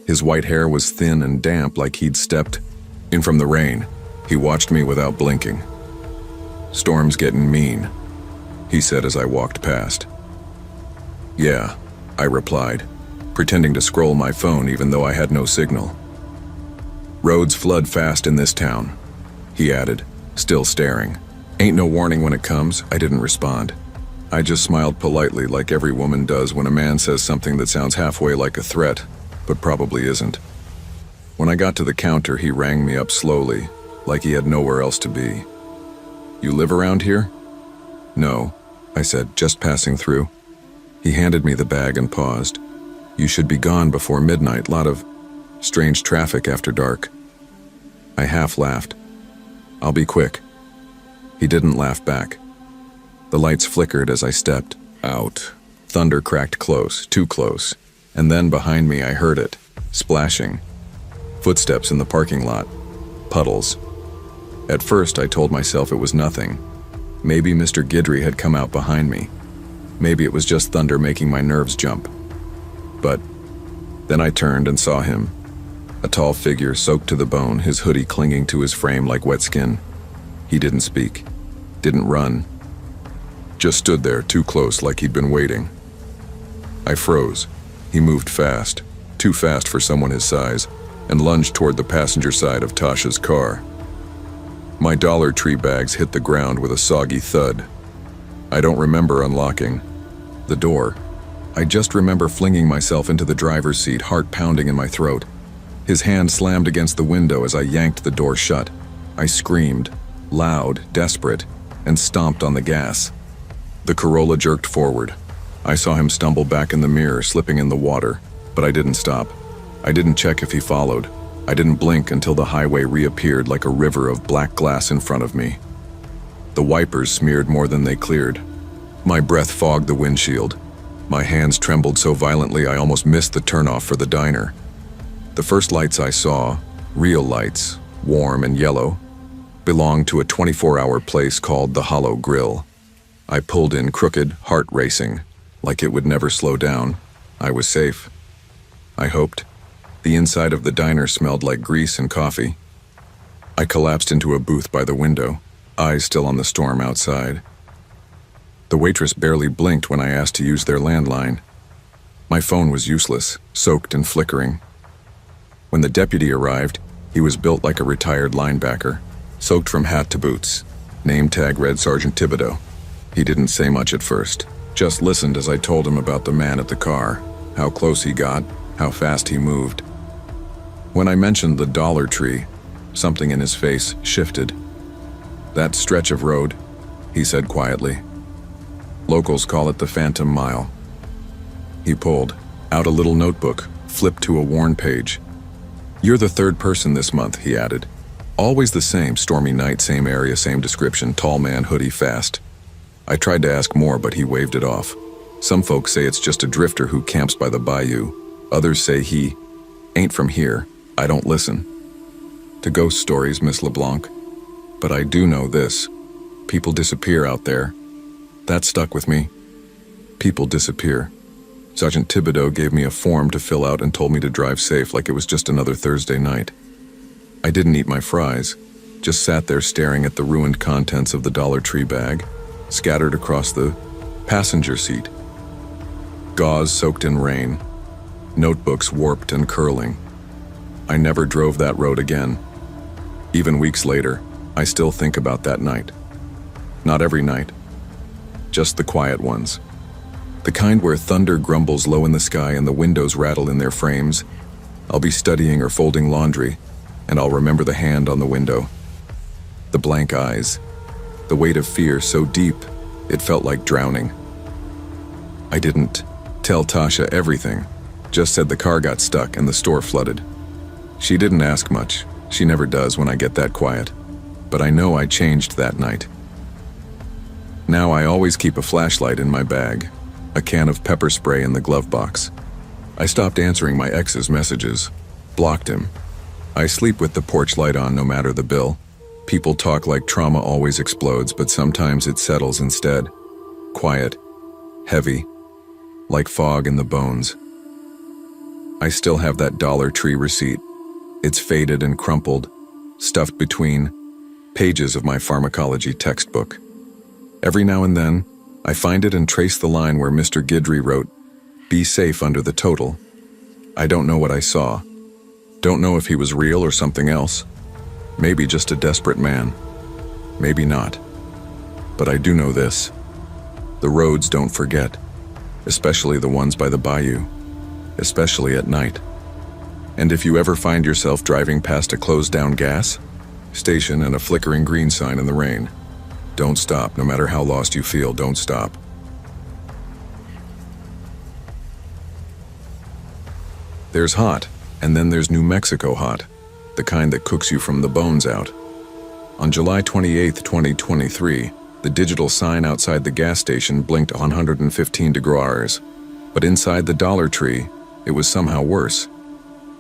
Speaker 1: His white hair was thin and damp like he'd stepped in from the rain. He watched me without blinking. "Storm's getting mean," he said as I walked past. "Yeah," I replied, pretending to scroll my phone even though I had no signal. Roads flood fast in this town, he added, still staring. Ain't no warning when it comes. I didn't respond. I just smiled politely like every woman does when a man says something that sounds halfway like a threat, but probably isn't. When I got to the counter, he rang me up slowly, like he had nowhere else to be. You live around here? No, I said, just passing through. He handed me the bag and paused. You should be gone before midnight. Lot of strange traffic after dark. I half laughed. I'll be quick. He didn't laugh back. The lights flickered as I stepped out. Thunder cracked close, too close, and then behind me I heard it, splashing. Footsteps in the parking lot. Puddles. At first I told myself it was nothing. Maybe Mr. Guidry had come out behind me. Maybe it was just thunder making my nerves jump. But then I turned and saw him. A tall figure soaked to the bone, his hoodie clinging to his frame like wet skin. He didn't speak. Didn't run. Just stood there, too close, like he'd been waiting. I froze. He moved fast, too fast for someone his size, and lunged toward the passenger side of Tasha's car. My Dollar Tree bags hit the ground with a soggy thud. I don't remember unlocking the door. I just remember flinging myself into the driver's seat, heart pounding in my throat. His hand slammed against the window as I yanked the door shut. I screamed, loud, desperate, and stomped on the gas. The Corolla jerked forward. I saw him stumble back in the mirror, slipping in the water, but I didn't stop. I didn't check if he followed. I didn't blink until the highway reappeared like a river of black glass in front of me. The wipers smeared more than they cleared. My breath fogged the windshield. My hands trembled so violently I almost missed the turnoff for the diner. The first lights I saw, real lights, warm and yellow, belonged to a 24-hour place called the Hollow Grill. I pulled in crooked, heart racing, like it would never slow down. I was safe. I hoped. The inside of the diner smelled like grease and coffee. I collapsed into a booth by the window, eyes still on the storm outside. The waitress barely blinked when I asked to use their landline. My phone was useless, soaked and flickering. When the deputy arrived, he was built like a retired linebacker, soaked from hat to boots. Name tag read Sergeant Thibodeau. He didn't say much at first, just listened as I told him about the man at the car, how close he got, how fast he moved. When I mentioned the Dollar Tree, something in his face shifted. That stretch of road, he said quietly. Locals call it the Phantom Mile. He pulled out a little notebook, flipped to a worn page. You're the third person this month, he added. Always the same, stormy night, same area, same description, tall man, hoodie, fast. I tried to ask more, but he waved it off. Some folks say it's just a drifter who camps by the bayou. Others say he ain't from here. I don't listen to ghost stories, Miss LeBlanc. But I do know this. People disappear out there. That stuck with me. People disappear. Sergeant Thibodeau gave me a form to fill out and told me to drive safe like it was just another Thursday night. I didn't eat my fries, just sat there staring at the ruined contents of the Dollar Tree bag, scattered across the passenger seat. Gauze soaked in rain, notebooks warped and curling. I never drove that road again. Even weeks later, I still think about that night. Not every night, just the quiet ones. The kind where thunder grumbles low in the sky and the windows rattle in their frames. I'll be studying or folding laundry, and I'll remember the hand on the window. The blank eyes. The weight of fear so deep, it felt like drowning. I didn't tell Tasha everything, just said the car got stuck and the store flooded. She didn't ask much. She never does when I get that quiet. But I know I changed that night. Now I always keep a flashlight in my bag, a can of pepper spray in the glove box. I stopped answering my ex's messages, blocked him. I sleep with the porch light on no matter the bill. People talk like trauma always explodes, but sometimes it settles instead. Quiet, heavy, like fog in the bones. I still have that Dollar Tree receipt. It's faded and crumpled, stuffed between pages of my pharmacology textbook. Every now and then, I find it and trace the line where Mr. Guidry wrote, "Be safe under the total." I don't know what I saw. Don't know if he was real or something else. Maybe just a desperate man. Maybe not. But I do know this. The roads don't forget, especially the ones by the bayou, especially at night. And if you ever find yourself driving past a closed-down gas station and a flickering green sign in the rain, don't stop. No matter how lost you feel, don't stop. There's hot, and then there's New Mexico hot, the kind that cooks you from the bones out. On July 28, 2023, the digital sign outside the gas station blinked 115 degrees, but inside the Dollar Tree, it was somehow worse.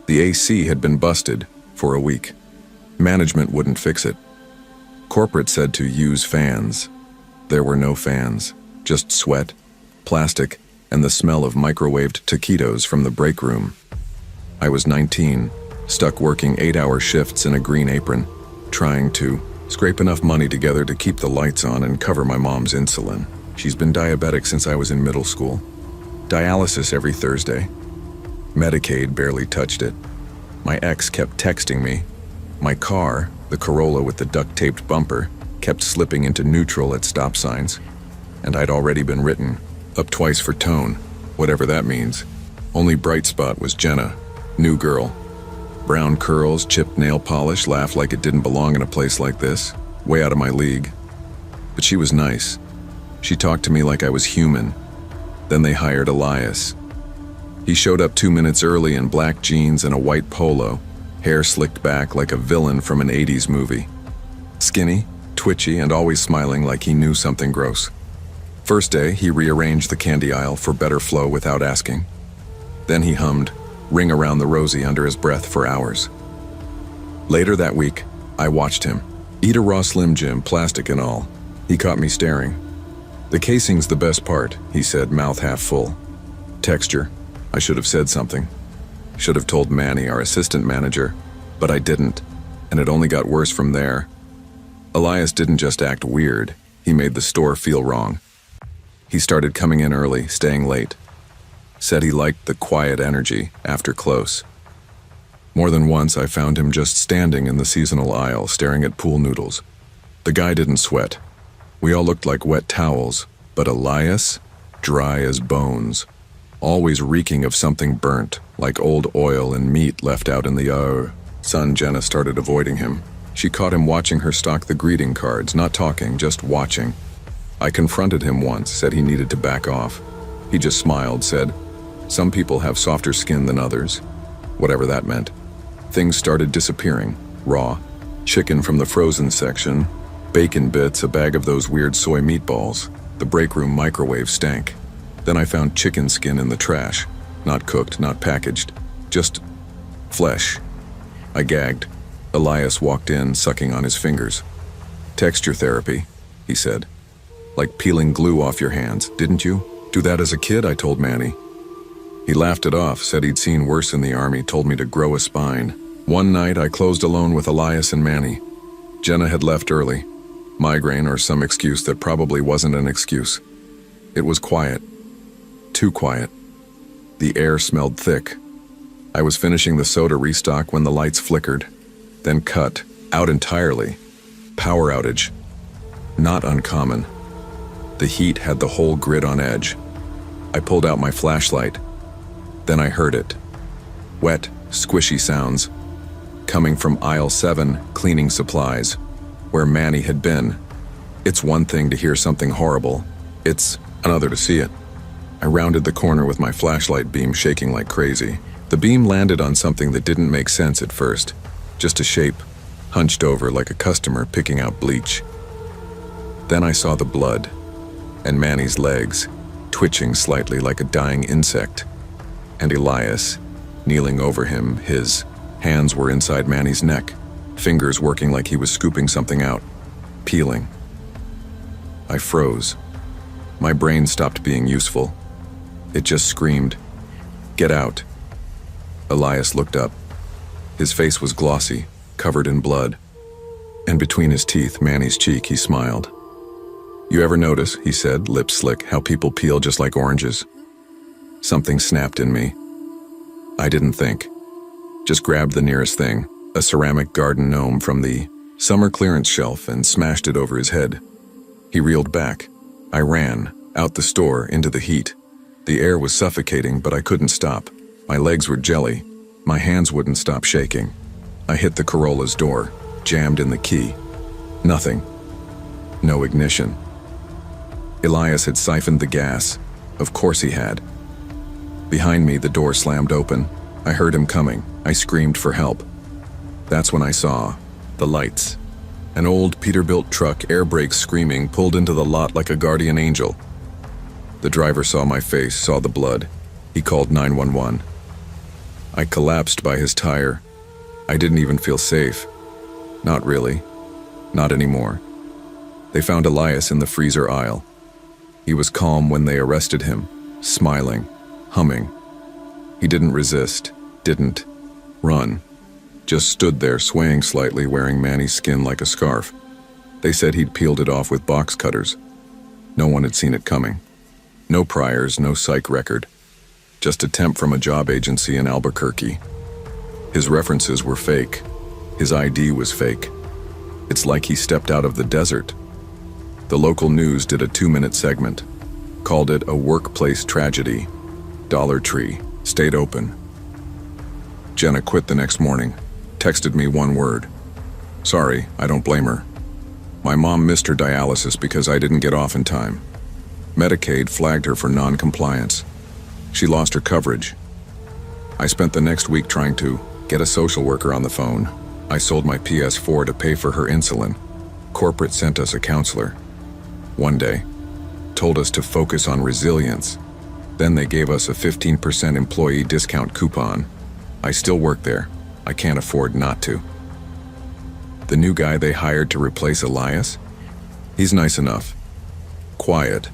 Speaker 1: The AC had been busted for a week. Management wouldn't fix it. Corporate said to use fans. There were no fans, just sweat, plastic, and the smell of microwaved taquitos from the break room. I was 19, stuck working 8-hour shifts in a green apron, trying to scrape enough money together to keep the lights on and cover my mom's insulin. She's been diabetic since I was in middle school. Dialysis every Thursday. Medicaid barely touched it. My ex kept texting me. My car, the Corolla with the duct-taped bumper, kept slipping into neutral at stop signs. And I'd already been written up twice for tone, whatever that means. Only bright spot was Jenna, new girl. Brown curls, chipped nail polish, laughed like it didn't belong in a place like this, way out of my league. But she was nice. She talked to me like I was human. Then they hired Elias. He showed up 2 minutes early in black jeans and a white polo, hair slicked back like a villain from an 80s movie. Skinny, twitchy, and always smiling like he knew something gross. First day, he rearranged the candy aisle for better flow without asking. Then he hummed Ring Around the Rosie under his breath for hours. Later that week, I watched him eat a raw Slim Jim, plastic and all. He caught me staring. The casing's the best part, he said, mouth half full. Texture. I should have said something. Should have told Manny, our assistant manager, but I didn't, and it only got worse from there. Elias didn't just act weird, he made the store feel wrong. He started coming in early, staying late. Said he liked the quiet energy after close. More than once I found him just standing in the seasonal aisle staring at pool noodles. The guy didn't sweat. We all looked like wet towels, but Elias, dry as bones. Always reeking of something burnt, like old oil and meat left out in the sun. Jenna started avoiding him. She caught him watching her stock the greeting cards, not talking, just watching. I confronted him once, said he needed to back off. He just smiled, said, "Some people have softer skin than others." Whatever that meant. Things started disappearing. Raw, chicken from the frozen section, bacon bits, a bag of those weird soy meatballs. The break room microwave stank. Then I found chicken skin in the trash. Not cooked, not packaged. Just flesh. I gagged. Elias walked in, sucking on his fingers. "Texture therapy," he said. "Like peeling glue off your hands, didn't you do that as a kid?" I told Manny. He laughed it off, said he'd seen worse in the army, told me to grow a spine. One night, I closed alone with Elias and Manny. Jenna had left early. Migraine or some excuse that probably wasn't an excuse. It was quiet. Too quiet. The air smelled thick. I was finishing the soda restock when the lights flickered, then cut, out entirely. Power outage. Not uncommon. The heat had the whole grid on edge. I pulled out my flashlight. Then I heard it. Wet, squishy sounds. Coming from aisle 7, cleaning supplies, where Manny had been. It's one thing to hear something horrible. It's another to see it. I rounded the corner with my flashlight beam shaking like crazy. The beam landed on something that didn't make sense at first. Just a shape, hunched over like a customer picking out bleach. Then I saw the blood, and Manny's legs, twitching slightly like a dying insect. And Elias, kneeling over him, his hands were inside Manny's neck, fingers working like he was scooping something out, peeling. I froze. My brain stopped being useful. It just screamed, "Get out." Elias looked up. His face was glossy, covered in blood. And between his teeth, Manny's cheek, he smiled. "You ever notice," he said, lips slick, "how people peel just like oranges?" Something snapped in me. I didn't think. Just grabbed the nearest thing, a ceramic garden gnome from the summer clearance shelf, and smashed it over his head. He reeled back. I ran, out the store, into the heat. The air was suffocating, but I couldn't stop. My legs were jelly. My hands wouldn't stop shaking. I hit the Corolla's door, jammed in the key. Nothing. No ignition. Elias had siphoned the gas. Of course he had. Behind me, the door slammed open. I heard him coming. I screamed for help. That's when I saw the lights. An old Peterbilt truck, air brakes screaming, pulled into the lot like a guardian angel. The driver saw my face, saw the blood. He called 911. I collapsed by his tire. I didn't even feel safe. Not really. Not anymore. They found Elias in the freezer aisle. He was calm when they arrested him, smiling, humming. He didn't resist, didn't run. Just stood there, swaying slightly, wearing Manny's skin like a scarf. They said he'd peeled it off with box cutters. No one had seen it coming. No priors, no psych record. Just a temp from a job agency in Albuquerque. His references were fake. His ID was fake. It's like he stepped out of the desert. The local news did a 2-minute segment. Called it a workplace tragedy. Dollar Tree stayed open. Jenna quit the next morning. Texted me one word. Sorry, I don't blame her. My mom missed her dialysis because I didn't get off in time. Medicaid flagged her for non-compliance. She lost her coverage. I spent the next week trying to get a social worker on the phone. I sold my PS4 to pay for her insulin. Corporate sent us a counselor. One day, told us to focus on resilience. Then they gave us a 15% employee discount coupon. I still work there. I can't afford not to. The new guy they hired to replace Elias? He's nice enough. Quiet.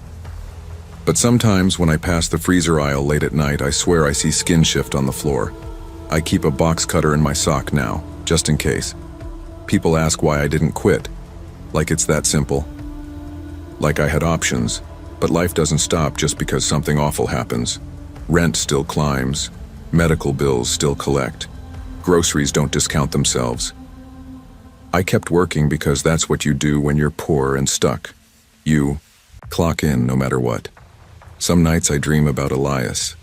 Speaker 1: But sometimes when I pass the freezer aisle late at night, I swear I see skin shift on the floor. I keep a box cutter in my sock now, just in case. People ask why I didn't quit. Like it's that simple. Like I had options. But life doesn't stop just because something awful happens. Rent still climbs. Medical bills still collect. Groceries don't discount themselves. I kept working because that's what you do when you're poor and stuck. You clock in no matter what. Some nights I dream about Elias.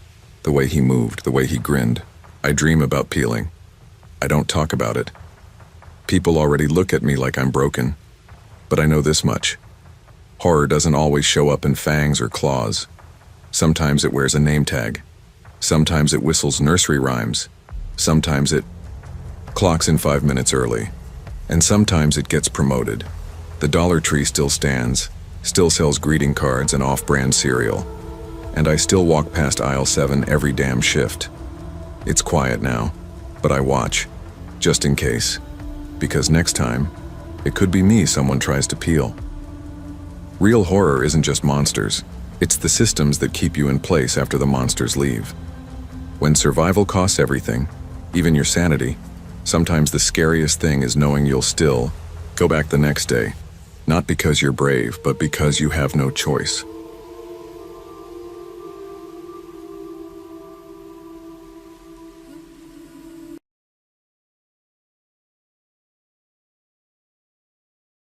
Speaker 1: The way he moved, the way he grinned. I dream about peeling. I don't talk about it. People already look at me like I'm broken. But I know this much. Horror doesn't always show up in fangs or claws. Sometimes it wears a name tag. Sometimes it whistles nursery rhymes. Sometimes it clocks in 5 minutes early. And sometimes it gets promoted. The Dollar Tree still stands, still sells greeting cards and off-brand cereal. And I still walk past aisle 7 every damn shift. It's quiet now, but I watch, just in case. Because next time, it could be me someone tries to peel. Real horror isn't just monsters. It's the systems that keep you in place after the monsters leave. When survival costs everything, even your sanity, sometimes the scariest thing is knowing you'll still go back the next day. Not because you're brave, but because you have no choice.